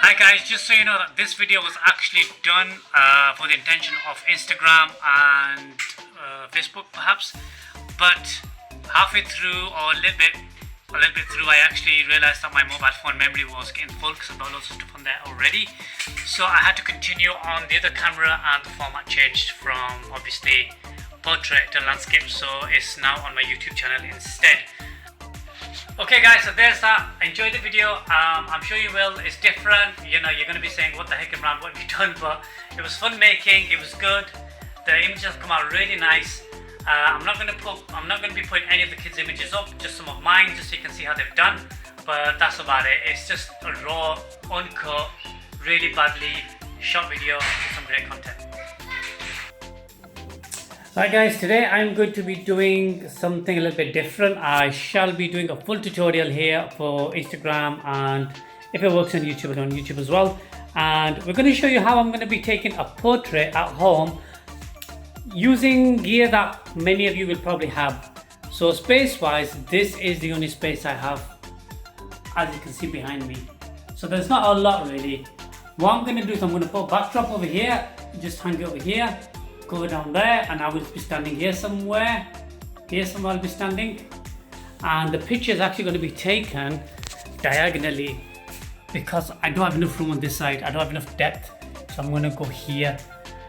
Hi guys, just so you know that this video was actually done for the intention of Instagram and Facebook perhaps, but halfway through or a little bit through I actually realized that my mobile phone memory was getting full because I've got lots of stuff on there already, so I had to continue on the other camera and the format changed from obviously portrait to landscape, so it's now on my YouTube channel instead. Okay guys, so there's that. Enjoy the video. I'm sure you will. It's different, you know, you're going to be saying what the heck Imran, what have you done, but it was fun making, it was good, the images have come out really nice. I'm not going to be putting any of the kids' images up, just some of mine, just so you can see how they've done, but that's about it. It's just a raw, uncut, really badly shot video with some great content. Hi guys, today I'm going to be doing something a little bit different. I shall be doing a full tutorial here for Instagram, and if it works on YouTube, on YouTube as well. And we're going to show you how I'm going to be taking a portrait at home using gear that many of you will probably have. So space wise, this is the only space I have, as you can see behind me. So there's not a lot really. What I'm going to do is I'm going to put a backdrop over here, just hang it over here, go down there, and I will be standing here somewhere. Here somewhere I'll be standing, and the picture is actually going to be taken diagonally because I don't have enough room on this side. I don't have enough depth, so I'm going to go here.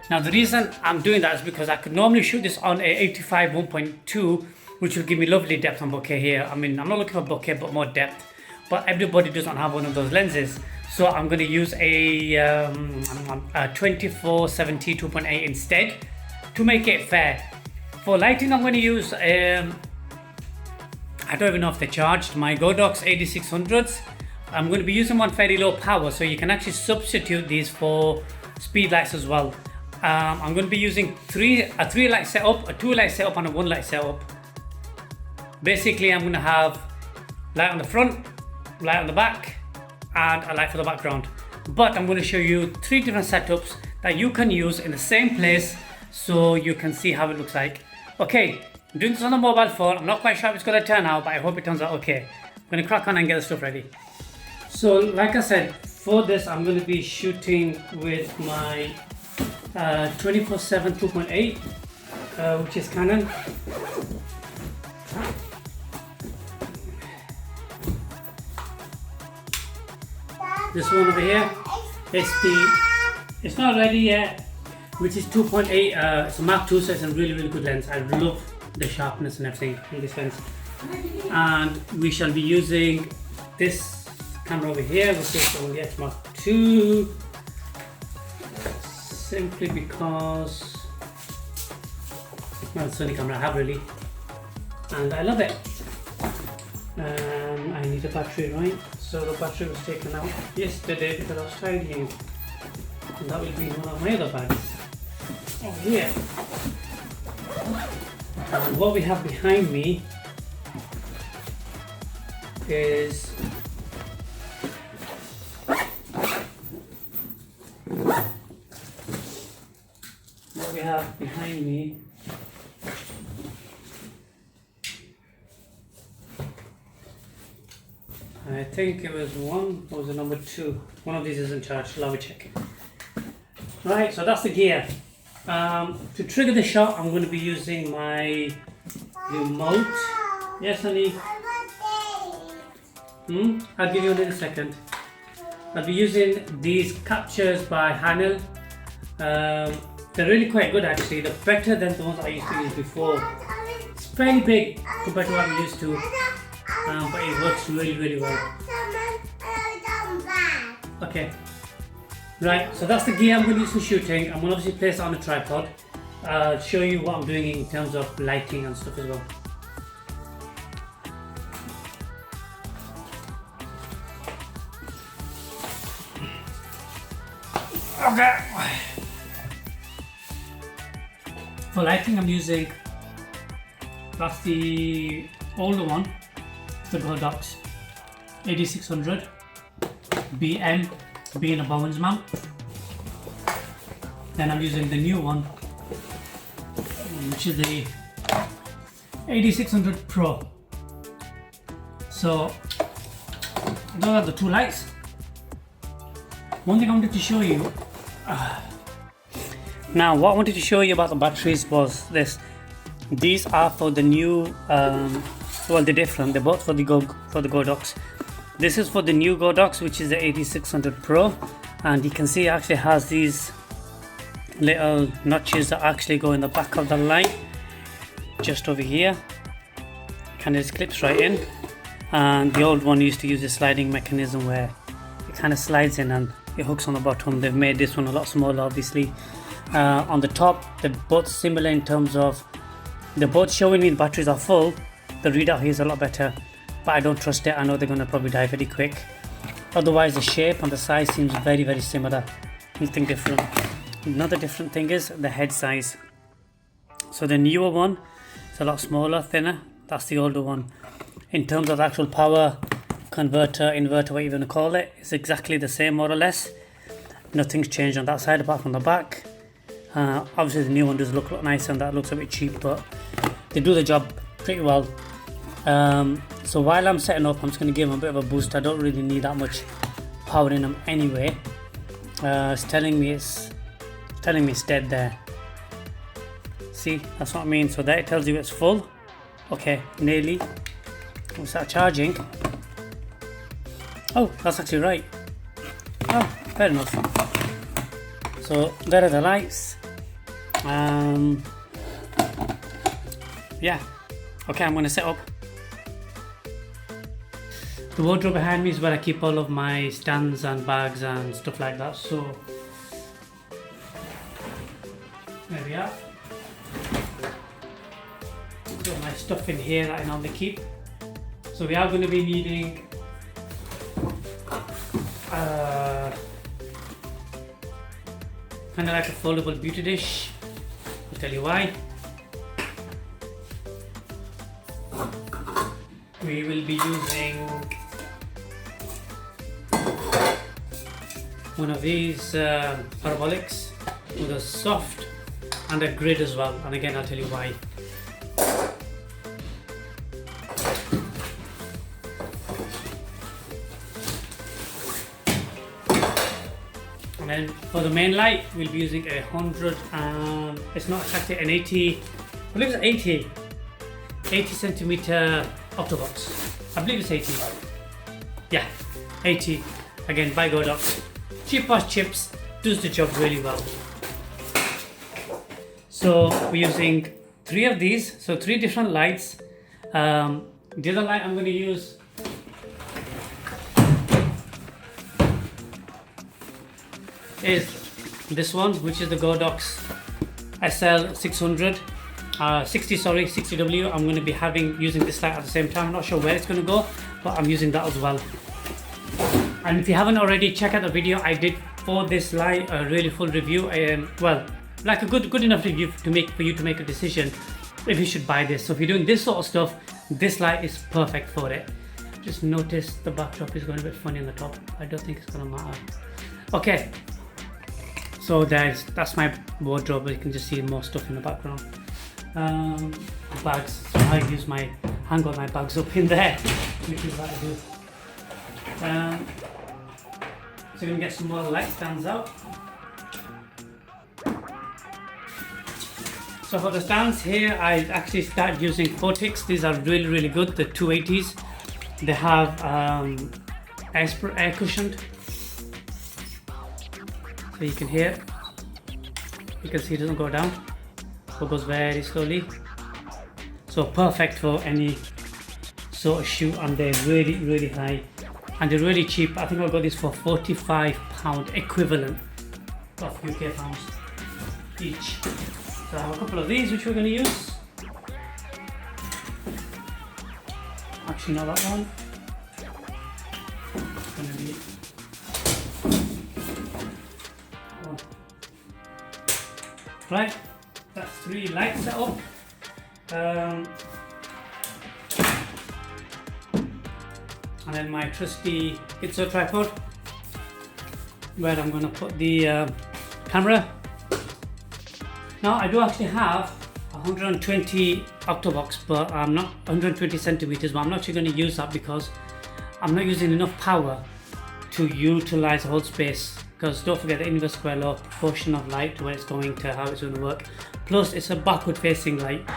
Now the reason I'm doing that is because I could normally shoot this on a 85 1.2, which will give me lovely depth on bokeh here. I mean, I'm not looking for bokeh but more depth, but everybody doesn't have one of those lenses, so I'm going to use a 24-70 2.8 instead to make it fair. For lighting I'm going to use I don't even know if they're charged, my Godox 8600s. I'm going to be using one fairly low power, so you can actually substitute these for speed lights as well. I'm going to be using a 3 light setup, a 2 light setup, and a 1 light setup. Basically I'm going to have light on the front, light on the back, and a light for the background. But I'm going to show you 3 different setups that you can use in the same place, so you can see how it looks like. Okay, I'm doing this on a mobile phone. I'm not quite sure how it's going to turn out, but I hope it turns out okay. I'm going to crack on and get the stuff ready. So like I said, for this I'm going to be shooting with my 24-7 2.8, which is Canon. This one over here, it's not ready yet, which is 2.8. It's a Mark II, so it's a really good lens. I love the sharpness and everything in this lens. And we shall be using this camera over here, which is on the X Mark II, simply because it's the only camera I have really, and I love it. I need a battery, right? So the battery was taken out yesterday because I was tidying, and that will be in one of my other bags over here. And what we have behind me is I think it was one, or was it number 2? One of these isn't charged, I'll have a check. Right, so that's the gear. To trigger the shot, I'm going to be using my remote. Yes, honey? I'll give you in a second. I'll be using these captures by Hanel. They're really quite good actually. They're better than the ones I used to use before. It's fairly big compared to what I'm used to, but it works really well. Okay. Right, so that's the gear I'm going to use for shooting. I'm going to obviously place it on a tripod. I'll show you what I'm doing in terms of lighting and stuff as well. Okay. For lighting I'm using, that's the older one, the Godox 8600 BM, being a Bowens mount. Then I'm using the new one, which is the 8600 Pro. So those are the 2 lights. One thing I wanted to show you. Now, what I wanted to show you about the batteries was this. These are for the new. Well, they're different. They're both for the Godox. This is for the new Godox, which is the 8600 Pro, and you can see it actually has these little notches that actually go in the back of the light, just over here. Kind of just clips right in. And the old one used to use a sliding mechanism where it kind of slides in and it hooks on the bottom. They've made this one a lot smaller, obviously. On the top, they're both similar in terms of they're both showing me the batteries are full. The readout here is a lot better, but I don't trust it. I know they're going to probably die very quick. Otherwise, the shape and the size seems very, very similar. Nothing different. Another different thing is the head size. So the newer one is a lot smaller, thinner. That's the older one. In terms of the actual power converter, inverter, what you want to call it, it's exactly the same more or less. Nothing's changed on that side apart from the back. Obviously the new one does look a lot nicer and that looks a bit cheap, but they do the job pretty well. So while I'm setting up, I'm just going to give them a bit of a boost. I don't really need that much power in them anyway. It's telling me it's dead there. See, that's what I mean. So there it tells you it's full. Okay, nearly. We'll start charging. Oh, that's actually right. Oh, fair enough. So there are the lights. Yeah. Okay, I'm going to set up. The wardrobe behind me is where I keep all of my stands and bags and stuff like that. So there we are. Got my stuff in here that I normally keep. So we are going to be needing kind of like a foldable beauty dish. I'll tell you why. We will be using one of these parabolics with a soft and a grid as well, and again I'll tell you why. And then for the main light, we'll be using a 100, it's not exactly an 80, I believe it's 80 centimeter octobox. I believe it's 80. Yeah, 80. Again, by Godox. Cheap as chips, does the job really well. So we're using 3 of these, so 3 different lights. The other light I'm going to use is this one, which is the Godox SL600 60W. I'm going to be using this light at the same time. I'm not sure where it's going to go, but I'm using that as well. And if you haven't already, check out the video I did for this light, a really full review, well, like a good enough review for you to make a decision if you should buy this. So if you're doing this sort of stuff, this light is perfect for it. Just notice the backdrop is going a bit funny on the top. I don't think it's going to matter. Okay, so that's my wardrobe. You can just see more stuff in the background. Bags, so I hang all my bags up in there, which is what I do. So we're going to get some more light stands out. So for the stands here, I actually started using Photics. These are really, really good, the 280s. They have air cushioned, so you can hear, you can see it doesn't go down, so it goes very slowly. So perfect for any sort of shoot, and they're really, really high, and they're really cheap. I think I got this for £45 equivalent of UK pounds each. So I have a couple of these which we're going to use. Actually not that one. It's going to be one. Right, that's 3 lights set up. And then my trusty pizza tripod where I'm going to put the camera. Now I do actually have 120 octobox, but I'm not 120 centimeters, but I'm not actually going to use that because I'm not using enough power to utilize the whole space, because don't forget the inverse square law, proportion of light to where it's going to how it's going to work. Plus it's a backward facing light.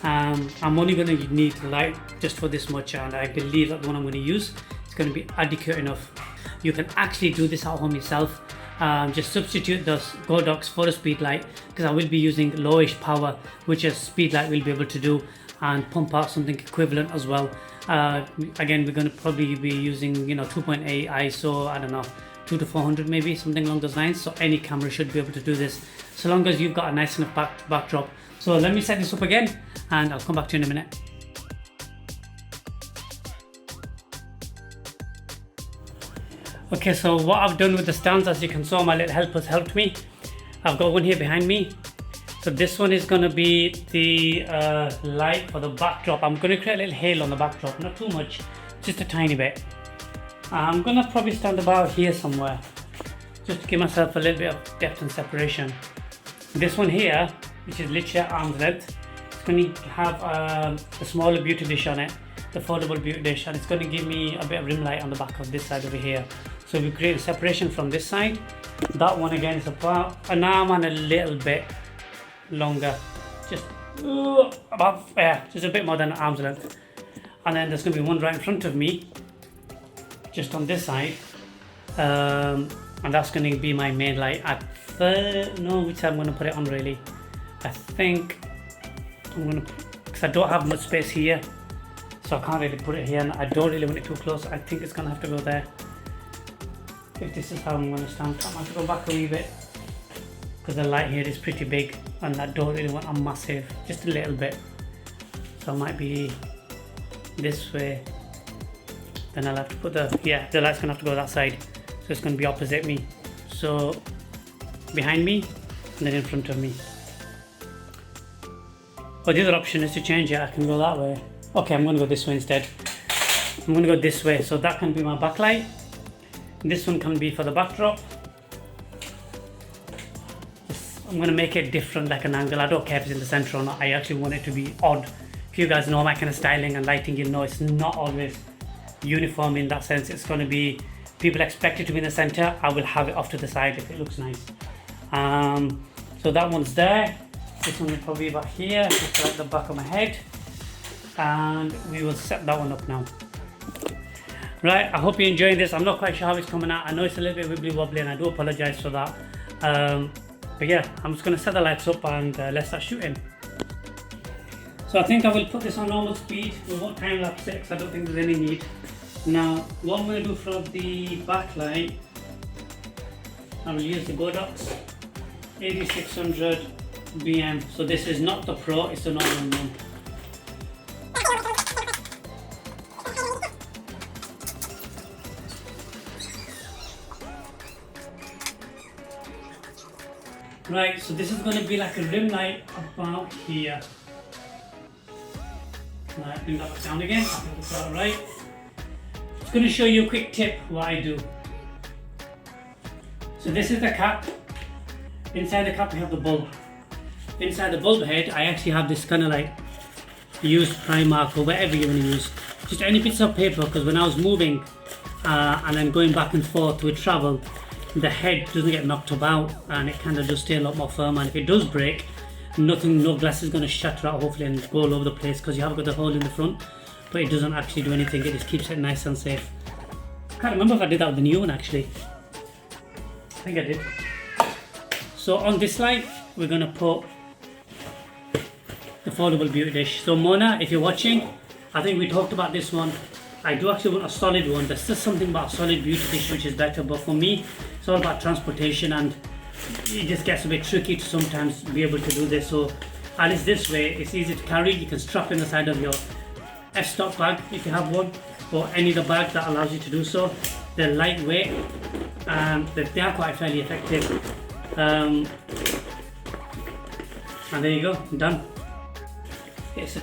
I'm only going to need light just for this much, and I believe that the one I'm going to use is going to be adequate enough. You can actually do this at home yourself. Just substitute the Godox for a speed light, because I will be using lowish power, which a speed light will be able to do, and pump out something equivalent as well. Again, we're going to probably be using 2.8 ISO, I don't know, 2 to 400 maybe, something along those lines. So any camera should be able to do this, so long as you've got a nice enough backdrop. So let me set this up again, and I'll come back to you in a minute. Okay, so what I've done with the stands, as you can see, my little helpers helped me. I've got one here behind me. So this one is going to be the light for the backdrop. I'm going to create a little halo on the backdrop, not too much, just a tiny bit. I'm going to probably stand about here somewhere, just to give myself a little bit of depth and separation. This one here, which is literally at arm's length, it's going to have a smaller beauty dish on it, the foldable beauty dish, and it's going to give me a bit of rim light on the back of this side over here. So we create a separation from this side. That one again is about an arm and a little bit longer, just about just a bit more than an arm's length. And then there's going to be one right in front of me, just on this side, and that's going to be my main light. Which side I'm going to put it on really. I think I'm going to, because I don't have much space here, so I can't really put it here, and I don't really want it too close. I think it's going to have to go there. If this is how I'm going to stand, I have to go back a wee bit, because the light here is pretty big, and I don't really want a massive, just a little bit. So I might be this way. Then I'll have to put the light's going to have to go that side, so it's going to be opposite me. So behind me, and then in front of me. Oh, the other option is to change it. I can go that way. Okay, I'm going to go this way instead. I'm going to go this way, so that can be my backlight. This one can be for the backdrop. I'm going to make it different, like an angle. I don't care if it's in the center or not. I actually want it to be odd. If you guys know my kind of styling and lighting, you know it's not always uniform in that sense. It's going to be, people expect it to be in the center. I will have it off to the side if it looks nice. So that one's there. This one will probably be about here, just like the back of my head. And we will set that one up now. Right, I hope you're enjoying this. I'm not quite sure how it's coming out. I know it's a little bit wibbly wobbly, and I do apologize for that. But yeah, I'm just going to set the lights up, and let's start shooting. So I think I will put this on normal speed. We won't time lapse it, because I don't think there's any need. Now, what I'm going to do for the backlight, I will use the Godox 8600 BM. So this is not the Pro, it's the normal one. Right, so this is going to be like a rim light about here. Right, bring that back down again. I think that's all right. Just going to show you a quick tip what I do. So this is the cap. Inside the cap we have the bulb. Inside the bulb head I actually have this kind of like used Primark or whatever you want to use. Just any piece of paper, because when I was moving and then going back and forth with travel, the head doesn't get knocked about, and it kind of does stay a lot more firm, and if it does break, no glass is going to shatter out hopefully and go all over the place, because you have got the hole in the front, but it doesn't actually do anything. It just keeps it nice and safe. I can't remember if I did that with the new one actually. I think I did. So on this light we're going to put the foldable beauty dish. So Mona, if you're watching, I think we talked about this one. I do actually want a solid one. There's just something about a solid beauty dish which is better, but for me it's all about transportation, and it just gets a bit tricky to sometimes be able to do this. So at least this way it's easy to carry. You can strap in the side of your f-stop bag if you have one, or any other bag that allows you to do so. They're lightweight and they are quite fairly effective. And there you go, I'm done. It's a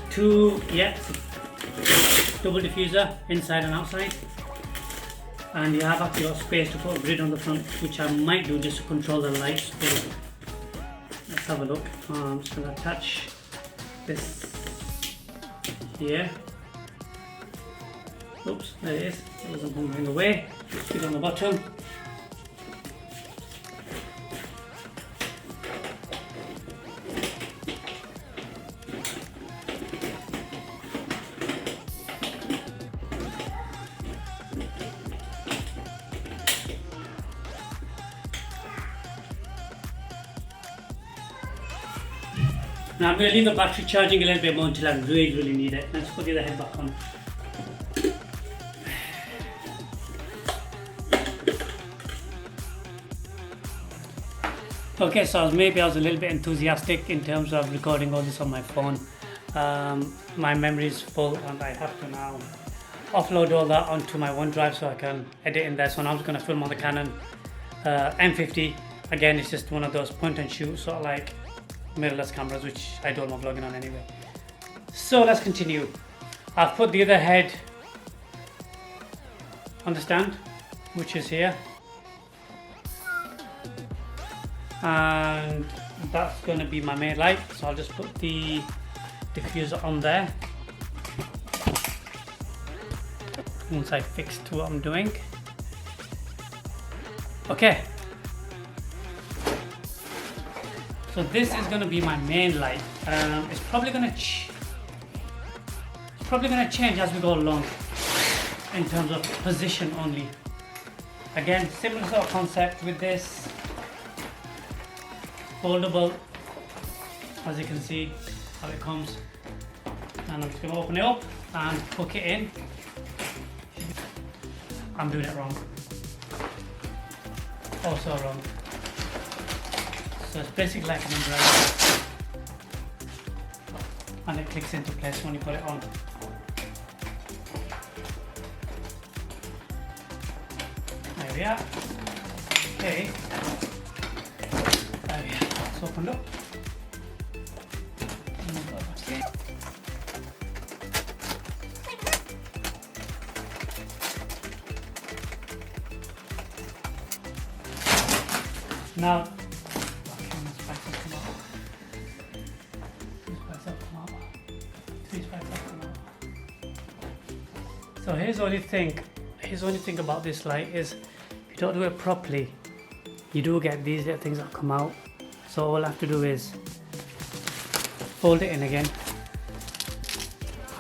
double diffuser inside and outside, and you have actually got space to put a grid on the front, which I might do just to control the lights. Let's have a look. I'm just going to attach this here. Oops, there it is. It wasn't moving away. Stick it on the bottom. Now I'm going to leave the battery charging a little bit more until I really need it. Let's put the other head back on. Okay, so maybe I was a little bit enthusiastic in terms of recording all this on my phone. My memory is full and I have to now offload all that onto my OneDrive so I can edit in there. So now I'm just going to film on the Canon M50. Again, it's just one of those point and shoot sort of like mirrorless cameras, which I don't know vlogging on anyway. So let's continue. I've put the other head on the stand, which is here, and that's going to be my main light. So I'll just put the diffuser on there once I fixed what I'm doing. Okay, so this is going to be my main light. It's probably going to change as we go along in terms of position only. Again, similar sort of concept with this. Foldable, as you can see how it comes, and I'm just going to open it up and hook it in. I'm doing it wrong. Also wrong. So it's basically like an umbrella, and it clicks into place when you put it on. There we are. Okay. There we are. It's opened up. Now, so here's the only thing about this light is if you don't do it properly, you do get these little things that come out. So all I have to do is fold it in again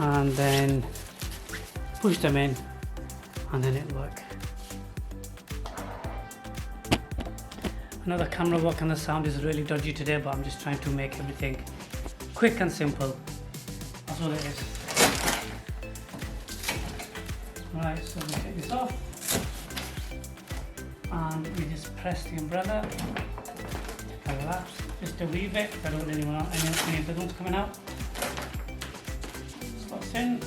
and then push them in, and then it'll work. I know the camera work and the sound is really dodgy today, but I'm just trying to make everything quick and simple. That's all it is. Right, so we take this off and we just press the umbrella. Relax, just a wee bit. I don't really want any of the ones coming out. Slots in.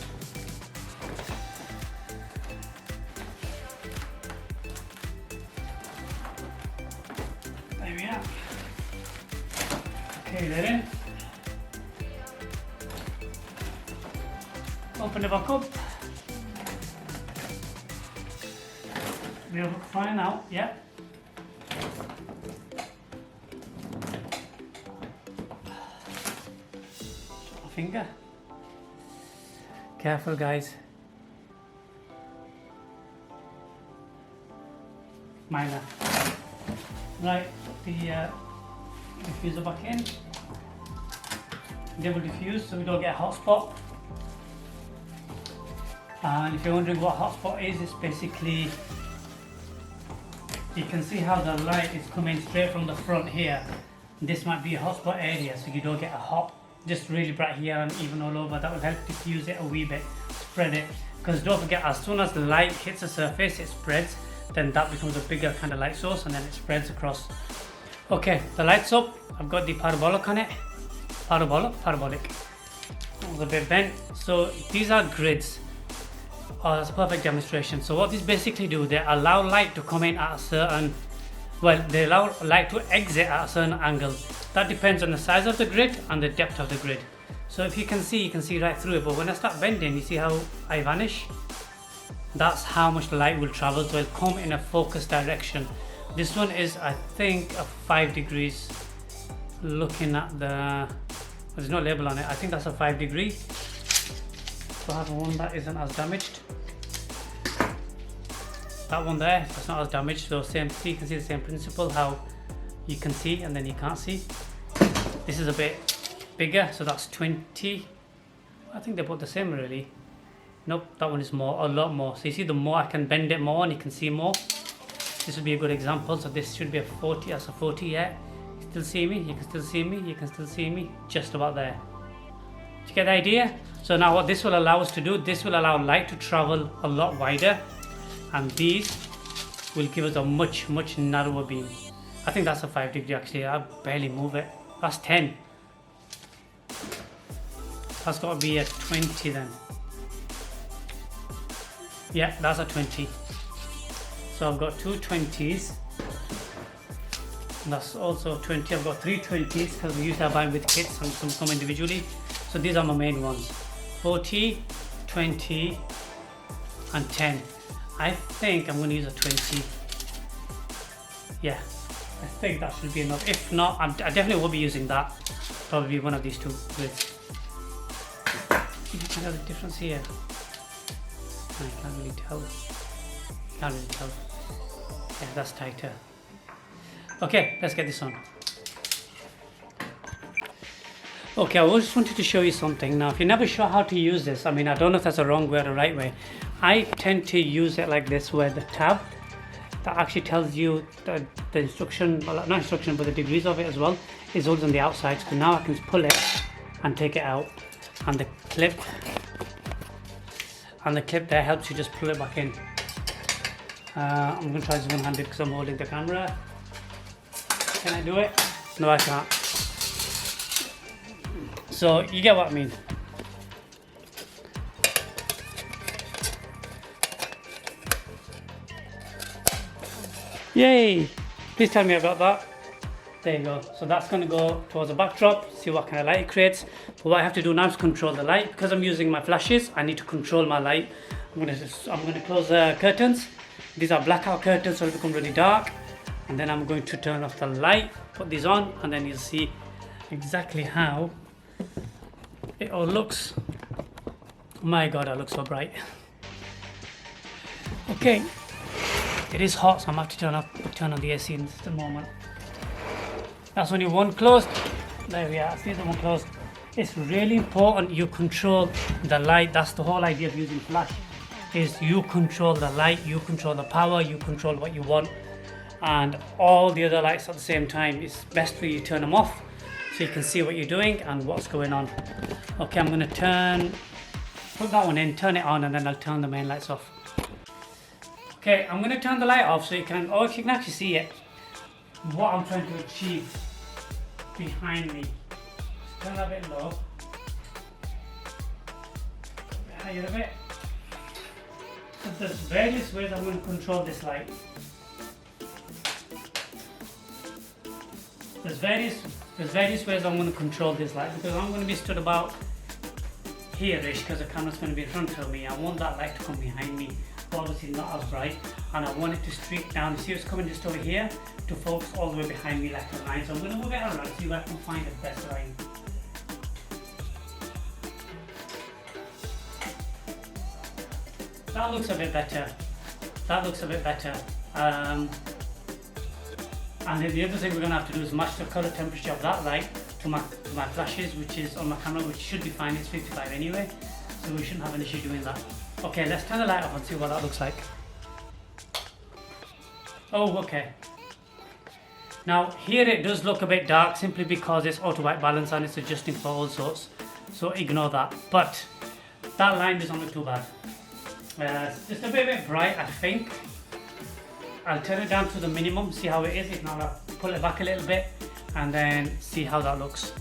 There we are. Okay, they're in. Open it back up. We'll look fine out, yeah. Finger. Careful, guys. Minor. Right, the diffuser back in. Double diffuse so we don't get a hot spot. And if you're wondering what hotspot is, it's basically, you can see how the light is coming straight from the front here. This might be a hotspot area, so you don't get a hot, just really bright here and even all over. That will help diffuse it a wee bit, spread it. Because don't forget, as soon as the light hits the surface, it spreads. Then that becomes a bigger kind of light source, and then it spreads across. Okay, the light's up. I've got the parabolic on it. Parabolic. It was a bit bent. So these are grids. Oh, that's a perfect demonstration. So what these basically do, they allow light to come in at a certain, well, they allow light to exit at a certain angle. That depends on the size of the grid and the depth of the grid. So if you can see right through it, but when I start bending, you see how I vanish? That's how much the light will travel, so it'll come in a focused direction. This one is, I think, a 5 degrees. Looking at the, there's no label on it, I think that's a 5 degree. So I have one that isn't as damaged. That one there, that's not as damaged. So same, you can see the same principle, how you can see and then you can't see. This is a bit bigger, so that's 20. I think they're both the same really. Nope, that one is more, a lot more. So you see, the more I can bend it more and you can see more. This would be a good example. So this should be a 40, that's a 40, yeah. still see me? You can still see me? You can still see me? Just about there. Do you get the idea? So now what this will allow us to do, this will allow light to travel a lot wider, and these will give us a much narrower beam. I think that's a 5 degree actually. I barely move it. That's 10. That's got to be a 20 then. Yeah, that's a 20. So I've got two 20s. And that's also 20. I've got three 20s because we usually buy with kits and some come individually. So these are my main ones. 40, 20 and 10. I think I'm going to use a 20. Yeah, I think that should be enough. If not, I definitely will be using that. Probably one of these two grids. You can tell the difference here. I can't really tell. Can't really tell. Yeah, that's tighter. Okay, let's get this on. Okay, I just wanted to show you something. Now, if you're never sure how to use this, I mean, I don't know if that's the wrong way or the right way. I tend to use it like this, where the tab that actually tells you the instruction, well, not instruction, but the degrees of it as well, is always on the outside. So now I can pull it and take it out, and the clip there helps you just pull it back in. I'm going to try this one-handed because I'm holding the camera. Can I do it? No, I can't. So you get what I mean. Yay! Please tell me about that. There you go. So that's going to go towards the backdrop, see what kind of light it creates. But what I have to do now is control the light. Because I'm using my flashes, I need to control my light. I'm going to close the curtains. These are blackout curtains, so it'll become really dark. And then I'm going to turn off the light, put these on, and then you'll see exactly how it all looks. My god, I look so bright. Okay, it is hot, so I'm going to have to turn on the AC in just a moment. That's only one closed. There we are, see the one closed. It's really important you control the light. That's the whole idea of using flash, is you control the light, you control the power, you control what you want, and all the other lights at the same time. It's best for you to turn them off so you can see what you're doing and what's going on. Okay, I'm going to put that one in, turn it on, and then I'll turn the main lights off. Okay, I'm going to turn the light off so you can, or if you can actually see it, what I'm trying to achieve behind me. Turn that a bit low, higher a bit. So there's various ways I'm going to control this light. There's various ways I'm going to control this light, because I'm going to be stood about here-ish because the camera's going to be in front of me. I want that light to come behind me, but obviously not as bright, and I want it to streak down. See, it's coming just over here to focus all the way behind me like a line. So I'm going to move it around, see where I can find the best line. That looks a bit better. That looks a bit better. And then the other thing we're going to have to do is match the color temperature of that light to my flashes, which is on my camera, which should be fine. It's 55 anyway, so we shouldn't have an issue doing that. Okay, let's turn the light off and see what that looks like. Oh, okay. Now here it does look a bit dark simply because it's auto white balance and it's adjusting for all sorts, so ignore that. But that line doesn't look too bad. It's just a bit bright, I think. I'll turn it down to the minimum, see how it is. If not, I'll pull it back a little bit and then see how that looks.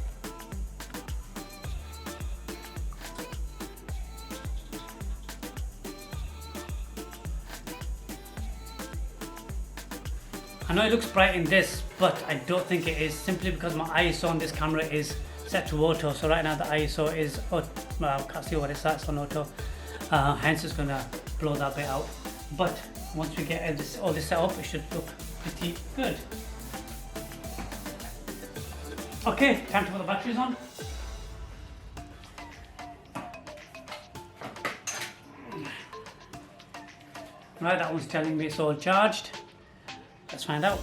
I know it looks bright in this, but I don't think it is, simply because my ISO on this camera is set to auto. So right now the ISO is, well, I can't see what it's at, it's on auto. Hence it's gonna blow that bit out. But once we get all this set up, it should look pretty good. Okay, time to put the batteries on. Right, that one's telling me it's all charged. Let's find out.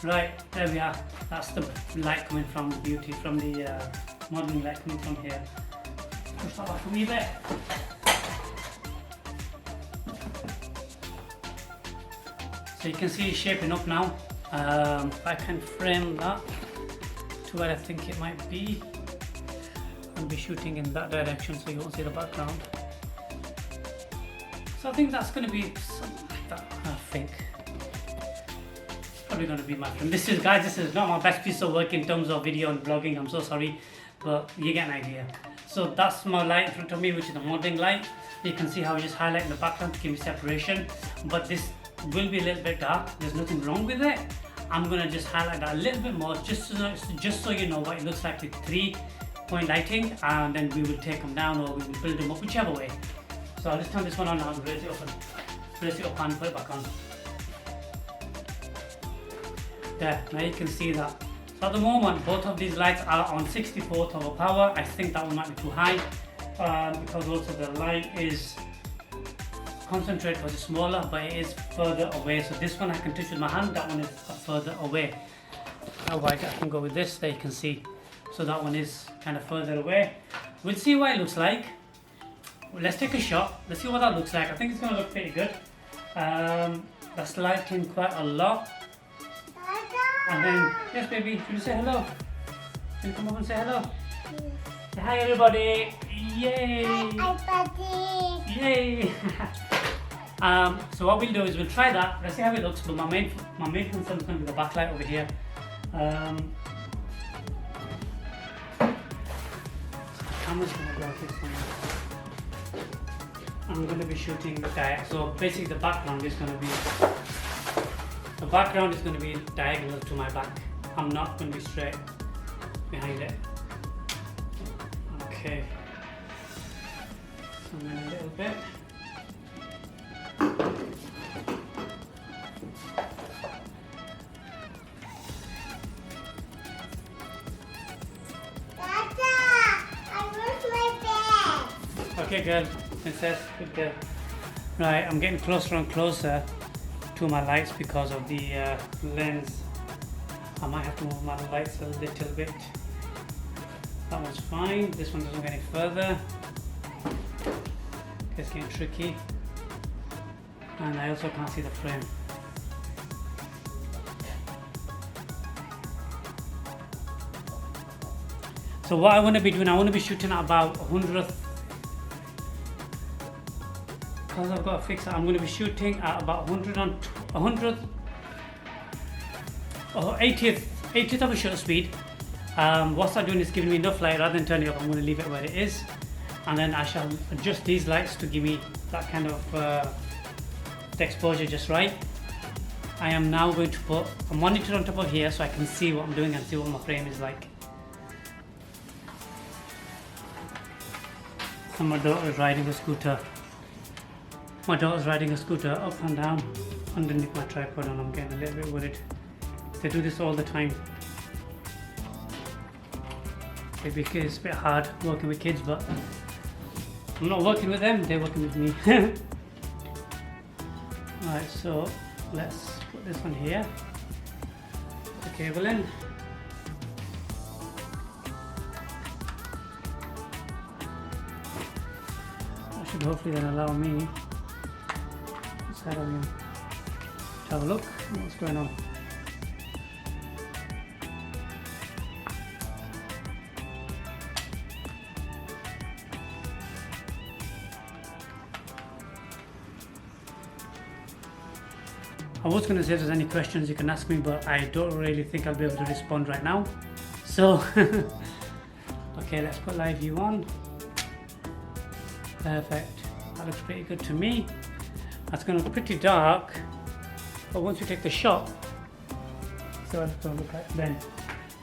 Right, there we are. That's the light coming from the beauty, from the modeling light coming from here. Push that back a wee bit. So you can see it's shaping up now. If I can frame that to where I think it might be, I'll be shooting in that direction so you won't see the background. So I think that's going to be something like that, I think. Probably going to be my frame. This is, guys, this is not my best piece of work in terms of video and vlogging, I'm so sorry, but you get an idea. So that's my light in front of me, which is the modeling light. You can see how I just highlight in the background to give me separation, but this will be a little bit dark. There's nothing wrong with it. I'm going to just highlight that a little bit more, just so you know what it looks like with 3-point lighting, and then we will take them down or we will build them up, whichever way. So I'll just turn this one on now and raise it up and put it back on. There, now you can see that. So at the moment, both of these lights are on 64th of a power. I think that one might be too high, because also the light is concentrate was smaller, but it is further away. So this one I can touch with my hand, that one is further away. Otherwise I can go with this, there you can see. So that one is kind of further away. We'll see what it looks like. Let's take a shot, let's see what that looks like. I think it's going to look pretty good. That's lighting quite a lot. And then, yes baby, can you say hello? Can you come over and say hello? Say hi everybody! Yay! Hi buddy! Yay! So what we'll do is we'll try that. Let's see how it looks. But my main concern is going to be the backlight over here. So the camera's going to go out this way. I'm going to be shooting the diagonal. So basically, the background is going to be diagonal to my back. I'm not going to be straight behind it. Okay. So then a little bit. Okay, girl, princess, good girl. Right, I'm getting closer and closer to my lights because of the lens. I might have to move my lights a little bit. That one's fine. This one doesn't go any further. It's getting tricky. And I also can't see the frame. So what I want to be doing, I want to be shooting at about 100th. Because I've got to fix it, I'm going to be shooting at about 100th or 80th of a shutter speed. What's that doing is giving me enough light. Rather than turning it up, I'm going to leave it where it is, and then I shall adjust these lights to give me that kind of the exposure just right. I am now going to put a monitor on top of here so I can see what I'm doing and see what my frame is like. And my daughter is riding a scooter. My daughter's riding a scooter up and down underneath my tripod, and I'm getting a little bit worried. They do this all the time. Maybe it's a bit hard working with kids, but I'm not working with them, they're working with me. Alright, so let's put this one here. Put the cable in. That should hopefully then allow me to have a look at what's going on. I was going to say if there's any questions you can ask me, but I don't really think I'll be able to respond right now. So, okay, let's put live view on. Perfect. That looks pretty good to me. That's going to look pretty dark, but once we take the shot, so what it's going to look like then.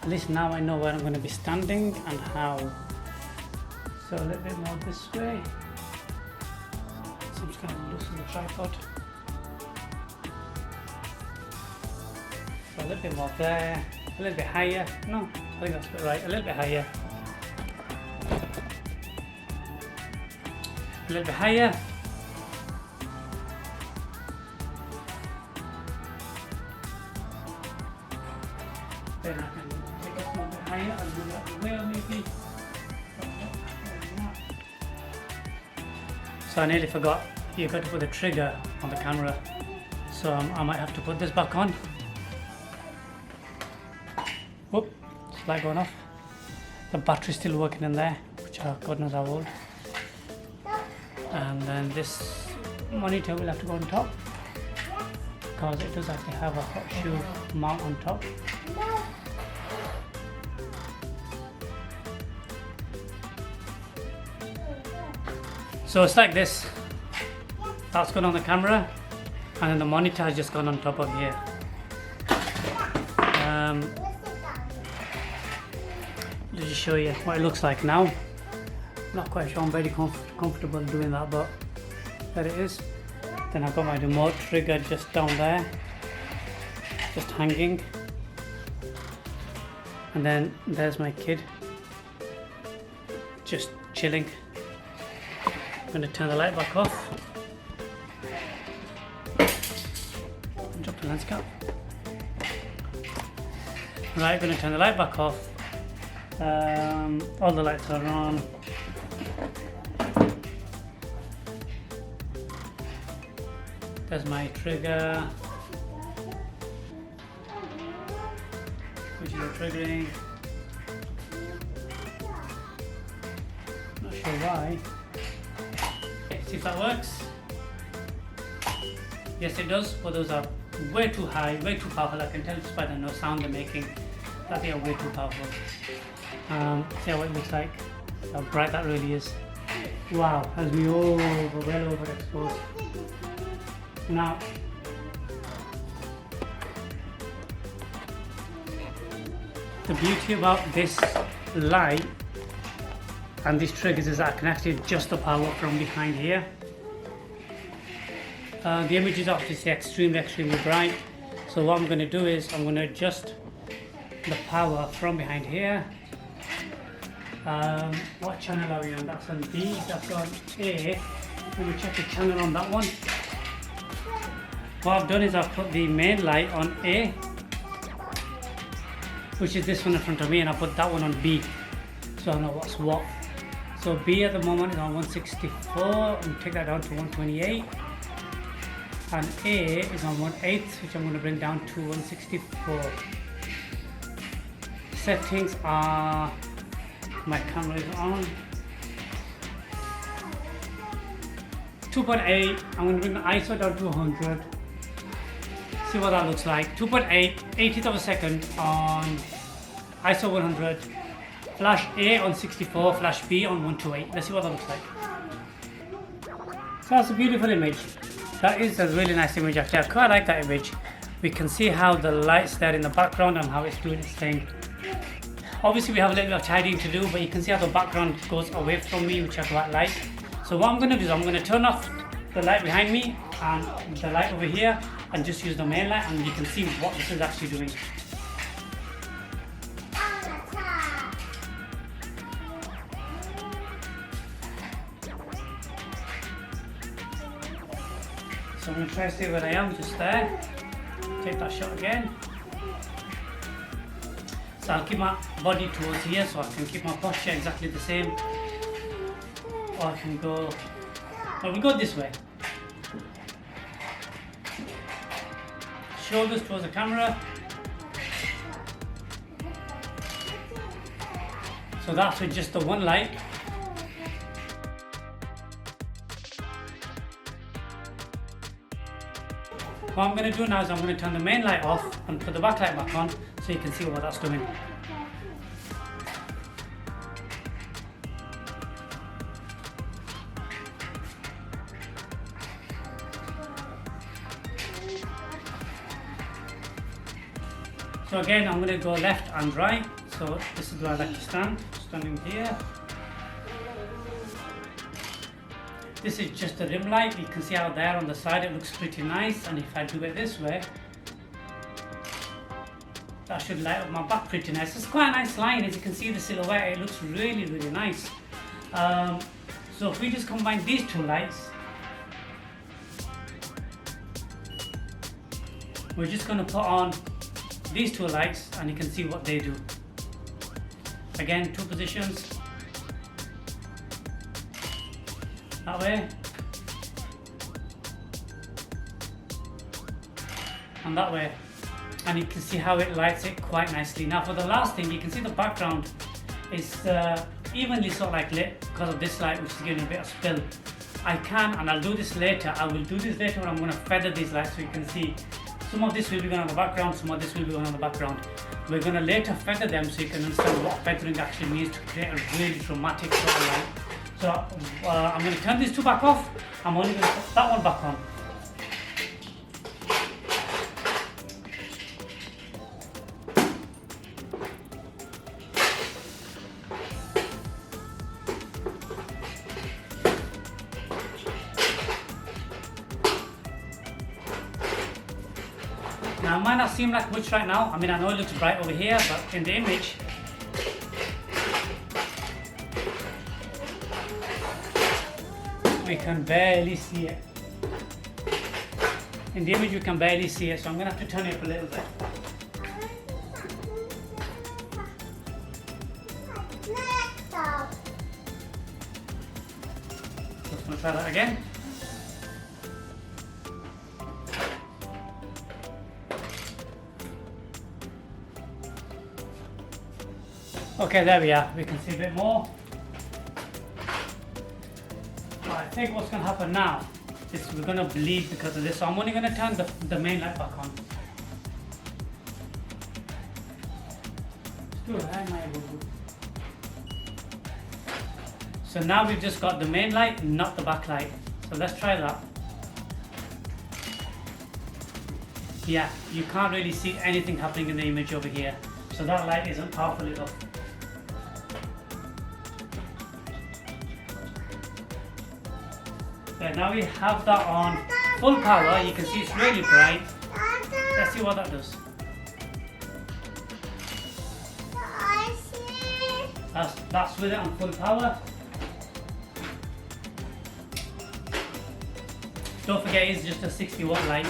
At least now I know where I'm going to be standing and how. So a little bit more this way. So I'm just going to loosen the tripod. So a little bit more there, a little bit higher. No, I think that's a bit right. A little bit higher. A little bit higher. Then I can take it a little bit higher and do that the whale maybe. So I nearly forgot, you've got to put the trigger on the camera. So I might have to put this back on. Whoop, it's light going off. The battery's still working in there, which God knows how old. And then this monitor will have to go on top, because it does actually have a hot shoe mount on top. So it's like this. That's gone on the camera, and then the monitor has just gone on top of here. Let me just show you what it looks like now. Not quite sure I'm very comfortable doing that, but there it is. Then I've got my remote trigger just down there, just hanging. And then there's my kid, just chilling. I'm going to turn the light back off. Drop the lens cap. Right, I'm going to turn the light back off. All the lights are on. There's my trigger, which is triggering. Not sure why. Okay, see if that works. Yes, it does, but those are way too high, way too powerful. I can tell just by the no sound they're making that they are way too powerful. See how it looks like, how bright that really is. Wow, has me well overexposed. Now, the beauty about this light and these triggers is that I can actually adjust the power from behind here. The image is obviously extremely bright, so what I'm going to do is I'm going to adjust the power from behind here. What channel are we on? That's on B, that's on A. Let me check the channel on that one. What I've done is I've put the main light on A, which is this one in front of me, and I put that one on B, so I know what's what. So B at the moment is on 164, and take that down to 128, and A is on 1/8, which I'm going to bring down to 164. Settings are, my camera is on 2.8. I'm going to bring the ISO down to 100. See what that looks like. 2.8, 80th of a second on ISO 100. Flash A on 64, flash B on 128. Let's see what that looks like. So that's a beautiful image. That is a really nice image actually. I quite like that image. We can see how the light's there in the background and how it's doing its thing. Obviously we have a little bit of tidying to do, but you can see how the background goes away from me, which I quite like. So what I'm going to do is I'm going to turn off the light behind me and the light over here, and just use the main light, and you can see what this is actually doing. So I'm going to try to stay where I am, just there. Take that shot again. So I'll keep my body towards here so I can keep my posture exactly the same. Or I can go, well, we go this way. Shoulders towards the camera. So that's with just the one light. What I'm going to do now is I'm going to turn the main light off and put the backlight back on so you can see what that's doing. So again, I'm going to go left and right. So this is where I like to stand, standing here. This is just a rim light. You can see out there on the side it looks pretty nice, and if I do it this way, that should light up my back pretty nice. It's quite a nice line, as you can see the silhouette, it looks really nice. So if we just combine these two lights, we're just going to put on these two lights and you can see what they do. Again, two positions. That way, and that way, and you can see how it lights it quite nicely. Now for the last thing, you can see the background is evenly sort of like lit because of this light, which is giving a bit of spill. I can, and I'll do this later, I will do this later when I'm going to feather these lights, so you can see some of this will be going on the background, some of this will be going on the background. We're going to later feather them so you can understand what feathering actually means to create a really dramatic sort of light. So I'm going to turn these two back off. I'm only going to put that one back on. Now it might not seem like much right now. I mean, I know it looks bright over here, but in the image, we can barely see it. In the image, we can barely see it, so I'm going to have to turn it up a little bit. Just going to try that again. Okay, there we are. We can see a bit more. But I think what's going to happen now is we're going to bleed because of this. So I'm only going to turn the main light back on. So now we've just got the main light, not the back light. So let's try that. Yeah, you can't really see anything happening in the image over here. So that light isn't powerful enough. Yeah, now we have that on full power. You can see it's really bright. Let's see what that does. That's with it on full power. Don't forget, it's just a 60-watt light.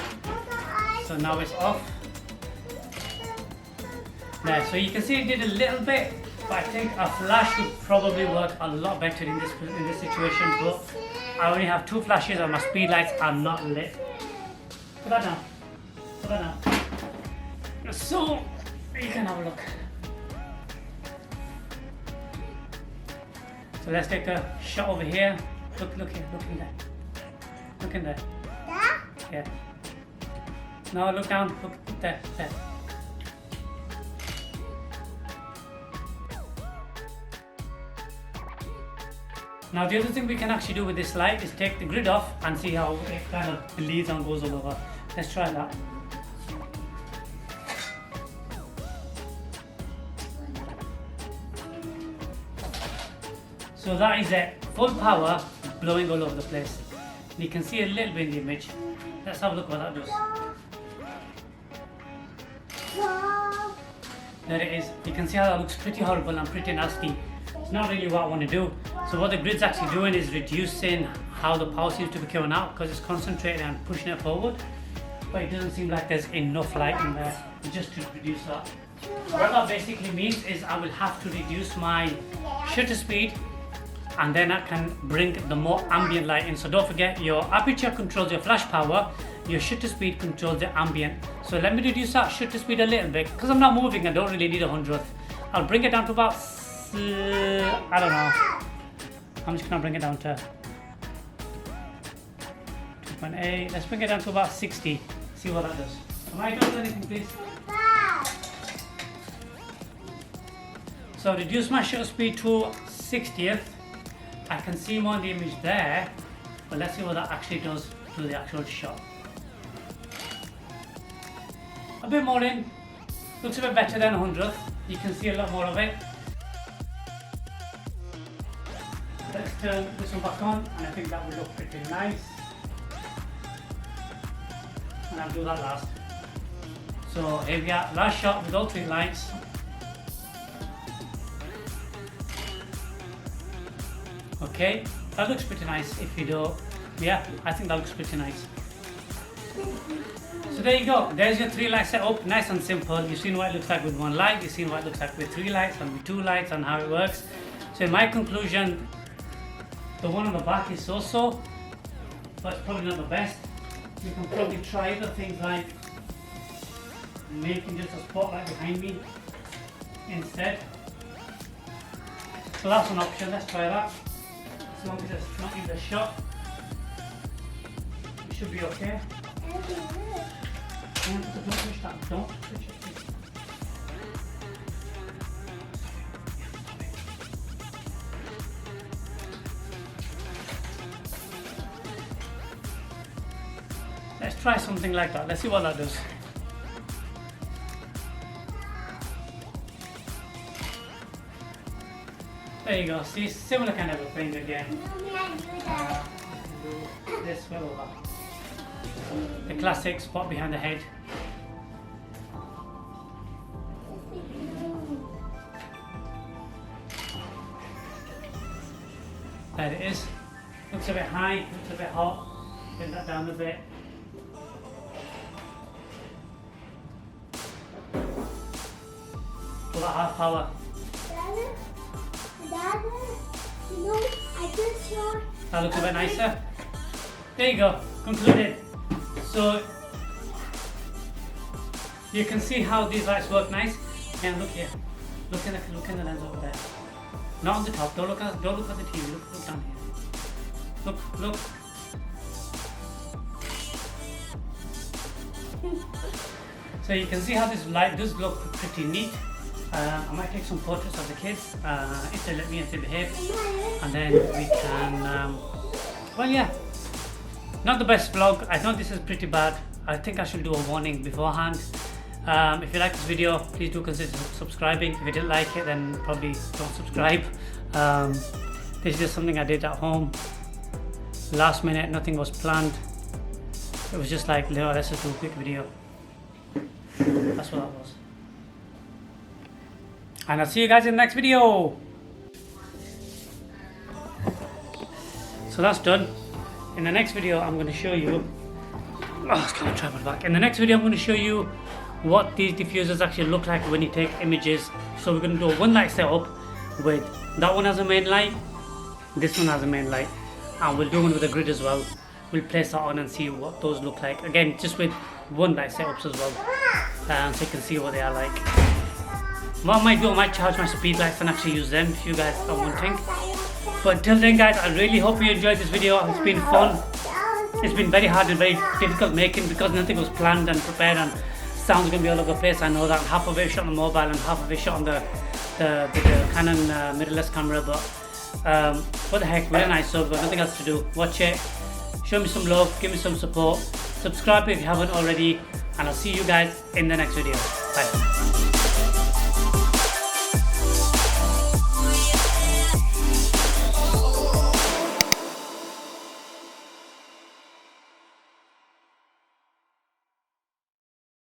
So now it's off. There, so you can see it did a little bit, but I think a flash would probably work a lot better in this situation. But I only have 2 flashes and my speed lights are not lit. Put that down. Put that down. So you can have a look. So let's take a shot over here. Look here, look in there. Look in there. Yeah. Now look down, look there. Now the other thing we can actually do with this light is take the grid off and see how it kind of bleeds and goes all over. Let's try that. So that is it, full power, blowing all over the place. And you can see a little bit in the image. Let's have a look what that does. There it is. You can see how that looks pretty horrible and pretty nasty. It's not really what I want to do. So what the grid's actually doing is reducing how the power seems to be coming out because it's concentrating and pushing it forward. But it doesn't seem like there's enough light in there just to reduce that. What that basically means is I will have to reduce my shutter speed, and then I can bring the more ambient light in. So don't forget, your aperture controls your flash power, your shutter speed controls the ambient. So let me reduce that shutter speed a little bit because I'm not moving. I don't really need 100th. I'll bring it down to about I don't know. I'm just gonna bring it down to 2.8. Let's bring it down to about 60. See what that does. Am I doing anything, please? So reduce my shutter speed to 60th. I can see more in the image there, but let's see what that actually does to the actual shot. A bit more in. Looks a bit better than 100th. You can see a lot more of it. Let's turn this one back on, and I think that will look pretty nice. And I'll do that last. So here we are, last shot with all 3 lights. Okay, that looks pretty nice. If you do, yeah, I think that looks pretty nice. So there you go. There's your 3 light setup, nice and simple. You've seen what it looks like with 1 light. You've seen what it looks like with 3 lights and with 2 lights and how it works. So in my conclusion, the one on the back is so-so, but it's probably not the best. You can probably try other things like making just a spotlight behind me instead. So that's an option, let's try that. As long as it's not in the shot, it should be okay. And don't touch that, don't touch it. Let's try something like that, let's see what that does. There you go, see, similar kind of a thing again. Do this well over. The classic spot behind the head. There it is. Looks a bit high, looks a bit hot. Bring that down a bit. Pull that half power. Dad, you know, I just saw. That looks a bit nicer. There you go, concluded. So you can see how these lights work nice. And look here, look in the lens over there. Not on the top. Don't look at the TV. Look down here. Look. So you can see how this light does look pretty neat. I might take some portraits of the kids if they let me, if they behave, and then we can. Well, yeah. Not the best vlog. I know this is pretty bad. I think I should do a warning beforehand. If you like this video, please do consider subscribing. If you didn't like it, then probably don't subscribe. This is just something I did at home. Last minute, nothing was planned. It was just like, let's just do a quick video. That's what that was. And I'll see you guys in the next video. So that's done. In the next video, I'm going to show you. Oh, it's kind of traveled back. In the next video, I'm going to show you what these diffusers actually look like when you take images. So we're going to do a one light setup with that one as a main light, this one as a main light, and we'll do one with a grid as well. We'll place that on and see what those look like. Again, just with one light setups as well, so you can see what they are like. What I might do, I might charge my speed lights and actually use them if you guys are wanting. But until then, guys, I really hope you enjoyed this video. It's been fun. It's been very hard and very difficult making because nothing was planned and prepared, and sound's going to be all over the place. I know that. Half of it shot on the mobile and half of it shot on the Canon mirrorless camera. But what the heck, we're nice, so we've got nothing else to do. Watch it, show me some love, give me some support, subscribe if you haven't already, and I'll see you guys in the next video. Bye.